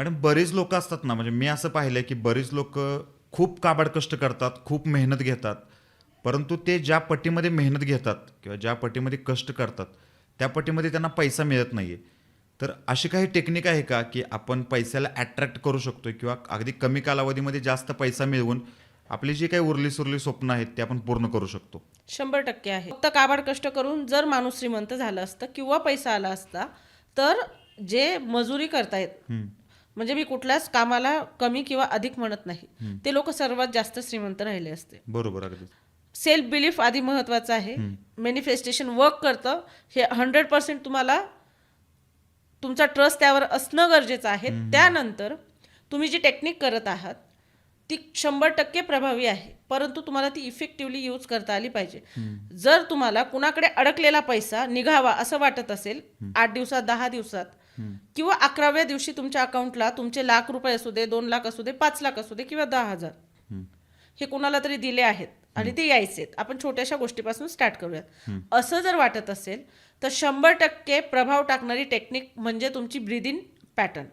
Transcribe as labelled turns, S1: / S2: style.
S1: Madam बरीच लोक असतात ना, म्हणजे मी असं पाहिलंय की बरीच लोक खूप काबाड कष्ट करतात, खूप मेहनत घेतात, परंतु ते ज्या पटीमध्ये मेहनत घेतात किंवा ज्या पटीमध्ये कष्ट करतात त्या पटीमध्ये त्यांना पैसा मिळत नाहीये. तर अशी काही टेक्निक आहे का की आपण पैशाला अट्रॅक्ट करू शकतो किंवा अगदी कमी कालावधीमध्ये जास्त पैसा मिळवून आपली जी काही उरली सुरली स्वप्न आहेत ते आपण पूर्ण करू शकतो?
S2: 100% आहे. फक्त काबाड कष्ट करून जर माणूस श्रीमंत झाला असता किंवा पैसा आला असता, तर जे मजुरी करतायत,
S1: हम्म,
S2: म्हणजे मी कुठल्याच कामाला कमी किंवा अधिक म्हणत नाही, ते लोक सर्वात जास्त श्रीमंत राहिले असते.
S1: बरोबर, अगदी.
S2: सेल्फ बिलीफ आधी महत्त्वाचं आहे. मॅनिफेस्टेशन वर्क करतं, हे 100% तुम्हाला तुमचा ट्रस्ट त्यावर असणं गरजेचं आहे. त्यानंतर तुम्ही जी टेक्निक करत आहात ती 100% प्रभावी आहे, परंतु तुम्हाला ती इफेक्टिव्हली यूज करता आली पाहिजे. जर तुम्हाला कुणाकडे अडकलेला पैसा निघावा असं वाटत असेल 8 दिवसात, 10 दिवसात किंवा 11व्या दिवशी तुमच्या अकाउंटला तुमचे लाख रुपये असू दे, 2 लाख असू दे, 5 लाख असू दे किंवा 10,000 हे कुणाला तरी दिले आहेत आणि ते यायचे, आपण छोट्याशा गोष्टीपासून स्टार्ट करूयात असं जर वाटत असेल तर 100% प्रभाव टाकणारी टेक्निक म्हणजे तुमची ब्रीद इन पॅटर्न.